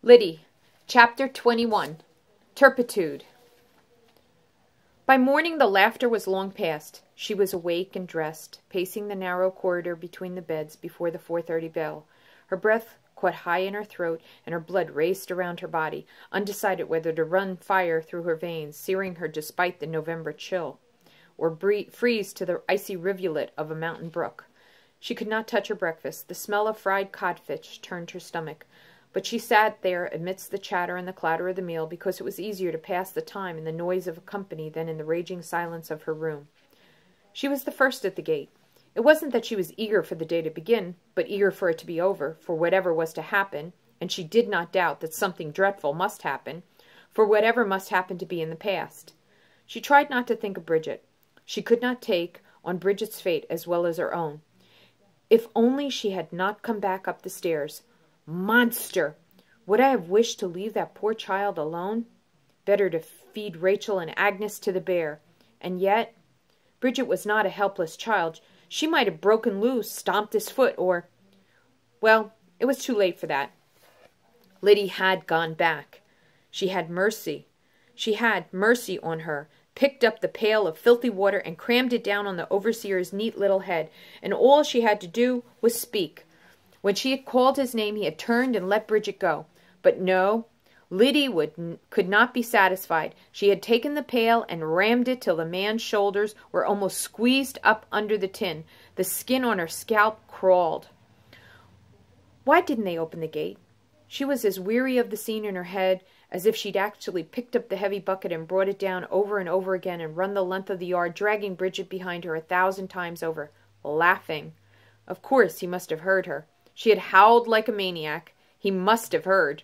Lyddie Chapter 21 Turpitude. By morning the laughter was long past. She was awake and dressed, pacing the narrow corridor between the beds before the 4:30 bell. Her breath caught high in her throat, and her blood raced around her body, undecided whether to run fire through her veins, searing her despite the November chill, or freeze to the icy rivulet of a mountain brook. She could not touch her breakfast. The smell of fried codfish turned her stomach. But she sat there amidst the chatter and the clatter of the meal because it was easier to pass the time in the noise of a company than in the raging silence of her room. She was the first at the gate. It wasn't that she was eager for the day to begin, but eager for it to be over, for whatever was to happen, and she did not doubt that something dreadful must happen, for whatever must happen to be in the past. She tried not to think of Bridget. She could not take on Bridget's fate as well as her own. If only she had not come back up the stairs. Monster! Would I have wished to leave that poor child alone? Better to feed Rachel and Agnes to the bear. And yet, Bridget was not a helpless child. She might have broken loose, stomped his foot, or... Well, it was too late for that. Lyddie had gone back. She had mercy. She had mercy on her, picked up the pail of filthy water and crammed it down on the overseer's neat little head, and all she had to do was speak. When she had called his name, he had turned and let Bridget go. But no, Lyddie could not be satisfied. She had taken the pail and rammed it till the man's shoulders were almost squeezed up under the tin. The skin on her scalp crawled. Why didn't they open the gate? She was as weary of the scene in her head as if she'd actually picked up the heavy bucket and brought it down over and over again and run the length of the yard, dragging Bridget behind her 1,000 times over, laughing. Of course he must have heard her. She had howled like a maniac. He must have heard.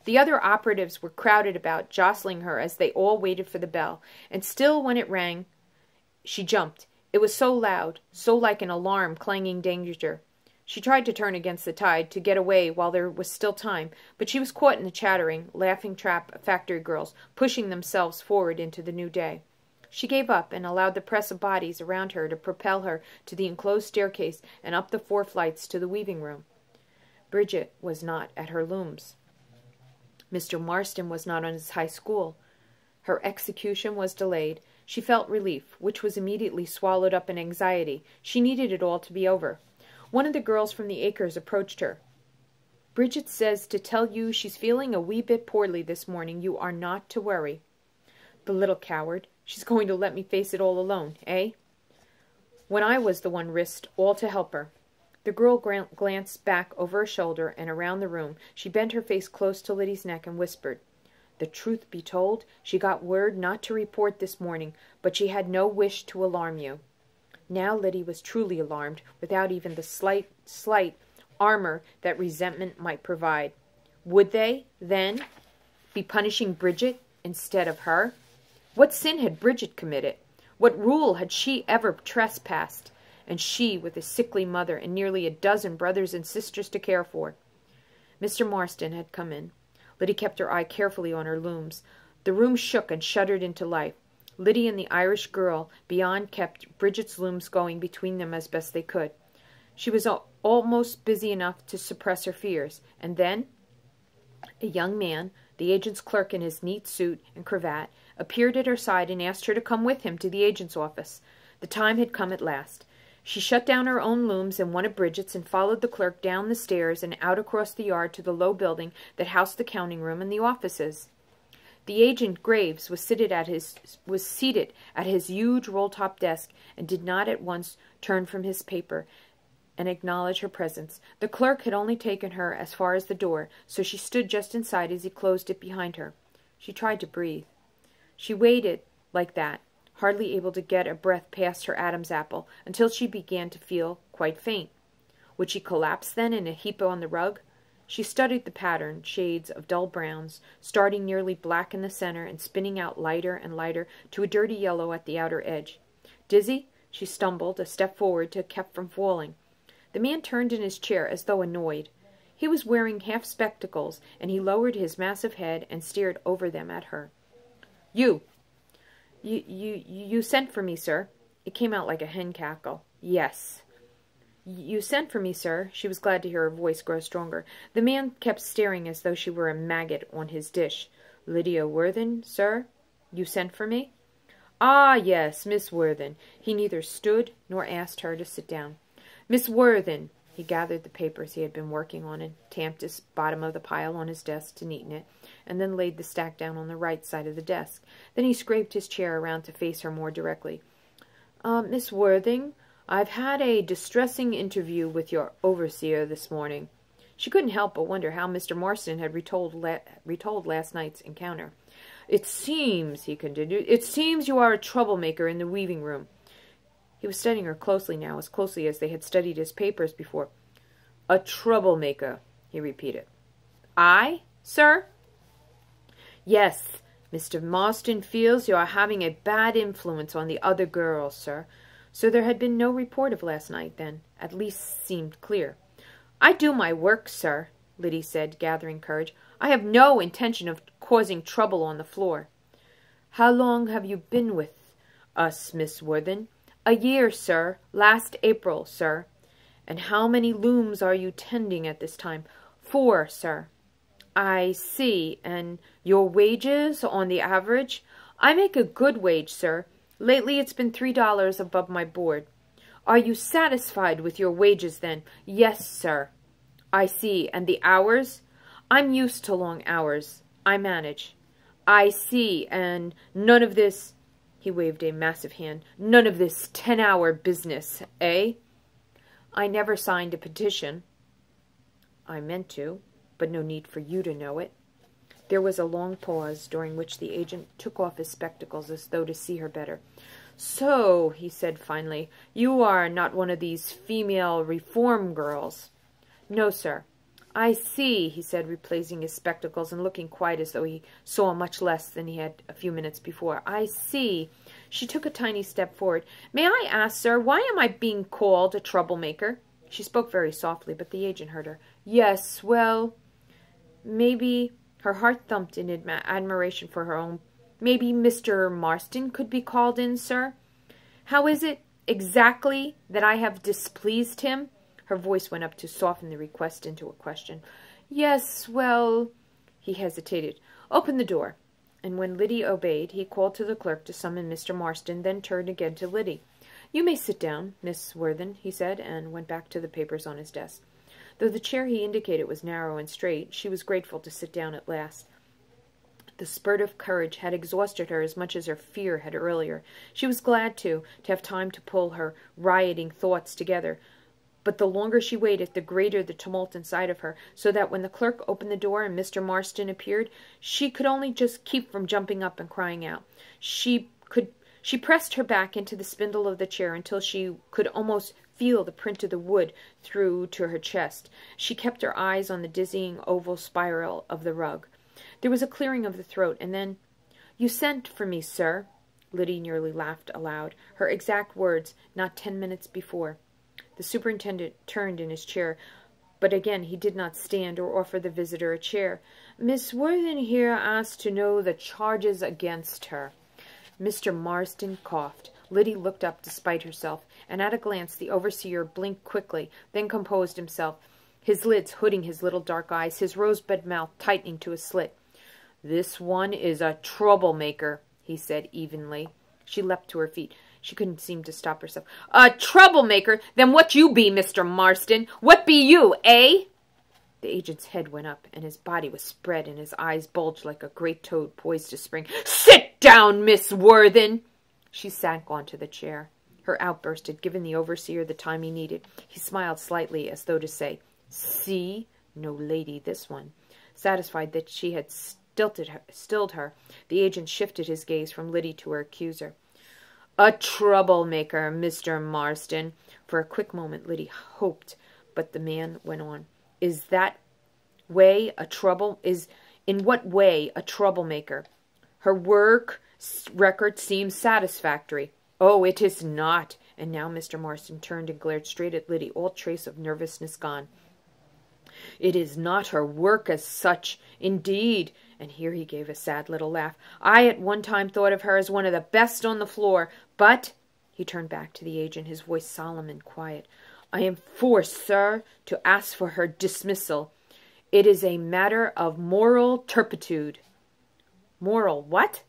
The other operatives were crowded about, jostling her as they all waited for the bell. And still when it rang, she jumped. It was so loud, so like an alarm clanging danger. She tried to turn against the tide, to get away while there was still time, but she was caught in the chattering, laughing trap of factory girls, pushing themselves forward into the new day. She gave up and allowed the press of bodies around her to propel her to the enclosed staircase and up the 4 flights to the weaving room. Bridget was not at her looms. Mr. Marston was not on his high school. Her execution was delayed. She felt relief, which was immediately swallowed up in anxiety. She needed it all to be over. One of the girls from the Acres approached her. "Bridget says to tell you she's feeling a wee bit poorly this morning. You are not to worry." "The little coward. She's going to let me face it all alone, eh? When I was the one risked all to help her." The girl glanced back over her shoulder and around the room. She bent her face close to Lyddie's neck and whispered, "The truth be told, she got word not to report this morning, but she had no wish to alarm you." Now Lyddie was truly alarmed, without even the slight armor that resentment might provide. Would they, then, be punishing Bridget instead of her? What sin had Bridget committed? What rule had she ever trespassed? And she with a sickly mother and nearly a dozen brothers and sisters to care for. Mr. Marston had come in. Lyddie kept her eye carefully on her looms. The room shook and shuddered into life. Lyddie and the Irish girl beyond kept Bridget's looms going between them as best they could. She was almost busy enough to suppress her fears. And then a young man, the agent's clerk in his neat suit and cravat, appeared at her side and asked her to come with him to the agent's office. The time had come at last. She shut down her own looms and one of Bridget's and followed the clerk down the stairs and out across the yard to the low building that housed the counting room and the offices. The agent Graves was seated at his huge roll-top desk and did not at once turn from his paper and acknowledge her presence. The clerk had only taken her as far as the door, so she stood just inside as he closed it behind her. She tried to breathe. She waited like that, hardly able to get a breath past her Adam's apple, until she began to feel quite faint. Would she collapse then in a heap on the rug? She studied the pattern, shades of dull browns, starting nearly black in the center and spinning out lighter and lighter to a dirty yellow at the outer edge. Dizzy, she stumbled a step forward to keep from falling. The man turned in his chair as though annoyed. He was wearing half spectacles, and he lowered his massive head and stared over them at her. You sent for me, sir." It came out like a hen cackle. "Yes." You sent for me, sir." She was glad to hear her voice grow stronger. The man kept staring as though she were a maggot on his dish. "Lydia Worthing, sir? You sent for me?" "Ah, yes, Miss Worthing." He neither stood nor asked her to sit down. "Miss Worthing." He gathered the papers he had been working on and tamped his bottom of the pile on his desk to neaten it, and then laid the stack down on the right side of the desk. Then he scraped his chair around to face her more directly. "Miss Worthing, I've had a distressing interview with your overseer this morning." She couldn't help but wonder how Mr. Marston had retold last night's encounter. "It seems," he continued, "it seems you are a troublemaker in the weaving room." He was studying her closely now, as closely as they had studied his papers before. "A troublemaker," he repeated. "I, sir?" "Yes. Mr. Marston feels you are having a bad influence on the other girls, sir." So there had been no report of last night, then. At least seemed clear. "I do my work, sir," Lyddie said, gathering courage. "I have no intention of causing trouble on the floor." "How long have you been with us, Miss Worthing?" "A year, sir. Last April, sir." "And how many looms are you tending at this time?" "4, sir." "I see. And your wages, on the average?" "I make a good wage, sir. Lately it's been $3 above my board." "Are you satisfied with your wages, then?" "Yes, sir." "I see. And the hours?" "I'm used to long hours. I manage." "I see. And none of this," he waved a massive hand, "none of this 10-hour business, eh?" "I never signed a petition." "I meant to, but no need for you to know it." There was a long pause, during which the agent took off his spectacles as though to see her better. "So," he said finally, "you are not one of these female reform girls?" "No, sir." "I see," he said, replacing his spectacles and looking quite as though he saw much less than he had a few minutes before. "I see." She took a tiny step forward. "May I ask, sir, why am I being called a troublemaker?" She spoke very softly, but the agent heard her. "Yes, well, maybe—" Her heart thumped in admiration for her own. "Maybe Mr. Marston could be called in, sir?" "How is it exactly that I have displeased him?" Her voice went up to soften the request into a question. "Yes, well—" He hesitated. "Open the door." And when Lyddie obeyed, he called to the clerk to summon Mr. Marston, then turned again to Lyddie. "You may sit down, Miss Worthing," he said, and went back to the papers on his desk. Though the chair he indicated was narrow and straight, she was grateful to sit down at last. The spurt of courage had exhausted her as much as her fear had earlier. She was glad, too, to have time to pull her rioting thoughts together. But the longer she waited, the greater the tumult inside of her, so that when the clerk opened the door and Mr. Marston appeared, she could only just keep from jumping up and crying out. She pressed her back into the spindle of the chair until she could almost feel the print of the wood through to her chest. She kept her eyes on the dizzying oval spiral of the rug. There was a clearing of the throat, and then, "You sent for me, sir." Lyddie nearly laughed aloud. Her exact words, not 10 minutes before. The superintendent turned in his chair, but again he did not stand or offer the visitor a chair. "Miss Worthing here asked to know the charges against her." Mr. Marston coughed. Lyddie looked up despite herself, and at a glance the overseer blinked quickly, then composed himself, his lids hooding his little dark eyes, his rosebud mouth tightening to a slit. "This one is a troublemaker," he said evenly. She leapt to her feet. She couldn't seem to stop herself. "A troublemaker? Then what you be, Mr. Marston? What be you, eh?" The agent's head went up, and his body was spread, and his eyes bulged like a great toad poised to spring. "Sit down, Miss Worthing!" She sank onto the chair. Her outburst had given the overseer the time he needed. He smiled slightly, as though to say, "See? No lady, this one." Satisfied that she had stilled her, the agent shifted his gaze from Lyddie to her accuser. "A troublemaker, Mr. Marston." For a quick moment Lyddie hoped, but the man went on. In what way a troublemaker? Her work record seems satisfactory. "Oh, it is not." And now Mr. Marston turned and glared straight at Lyddie, all trace of nervousness gone. "It is not her work as such. Indeed," and here he gave a sad little laugh, "I at one time thought of her as one of the best on the floor, but—" He turned back to the agent, his voice solemn and quiet. I am forced, sir, to ask for her dismissal. It is a matter of moral turpitude." Moral what?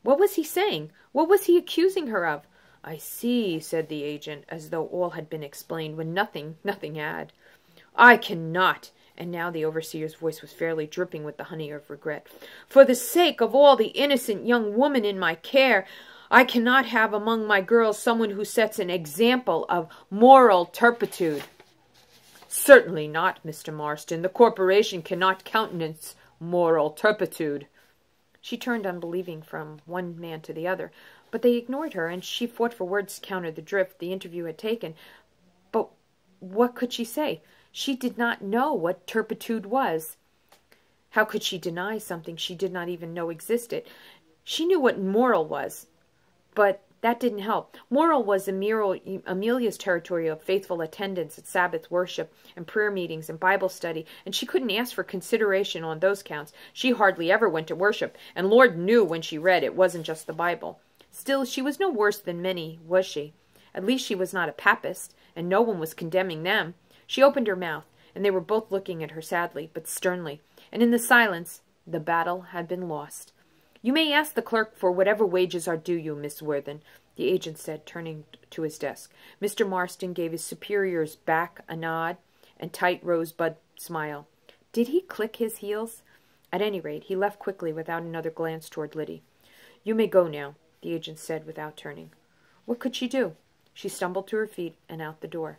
What was he saying? What was he accusing her of? "I see," said the agent, as though all had been explained, when nothing had. "I cannot," and now the overseer's voice was fairly dripping with the honey of regret, "for the sake of all the innocent young women in my care, I cannot have among my girls someone who sets an example of moral turpitude." "Certainly not, Mr. Marston. The corporation cannot countenance moral turpitude." She turned unbelieving from one man to the other, but they ignored her, and she fought for words to counter the drift the interview had taken. But what could she say? She did not know what turpitude was. How could she deny something she did not even know existed? She knew what moral was, but that didn't help. Moral was Amelia's territory of faithful attendance at Sabbath worship and prayer meetings and Bible study, and she couldn't ask for consideration on those counts. She hardly ever went to worship, and Lord knew when she read it wasn't just the Bible. Still, she was no worse than many, was she? At least she was not a papist, and no one was condemning them. She opened her mouth, and they were both looking at her sadly, but sternly, and in the silence the battle had been lost. "You may ask the clerk for whatever wages are due you, Miss Worthen," the agent said, turning to his desk. Mr. Marston gave his superior's back a nod and tight rosebud smile. Did he click his heels? At any rate, he left quickly without another glance toward Lyddie. "You may go now," the agent said without turning. What could she do? She stumbled to her feet and out the door.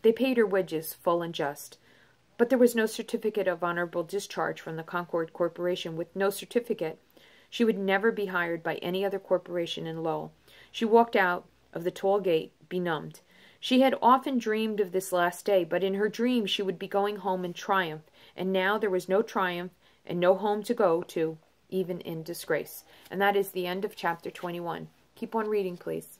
They paid her wages, full and just. But there was no certificate of honorable discharge from the Concord Corporation. With no certificate, she would never be hired by any other corporation in Lowell. She walked out of the tall gate, benumbed. She had often dreamed of this last day, but in her dream she would be going home in triumph, and now there was no triumph and no home to go to, even in disgrace. And that is the end of chapter 21. Keep on reading, please.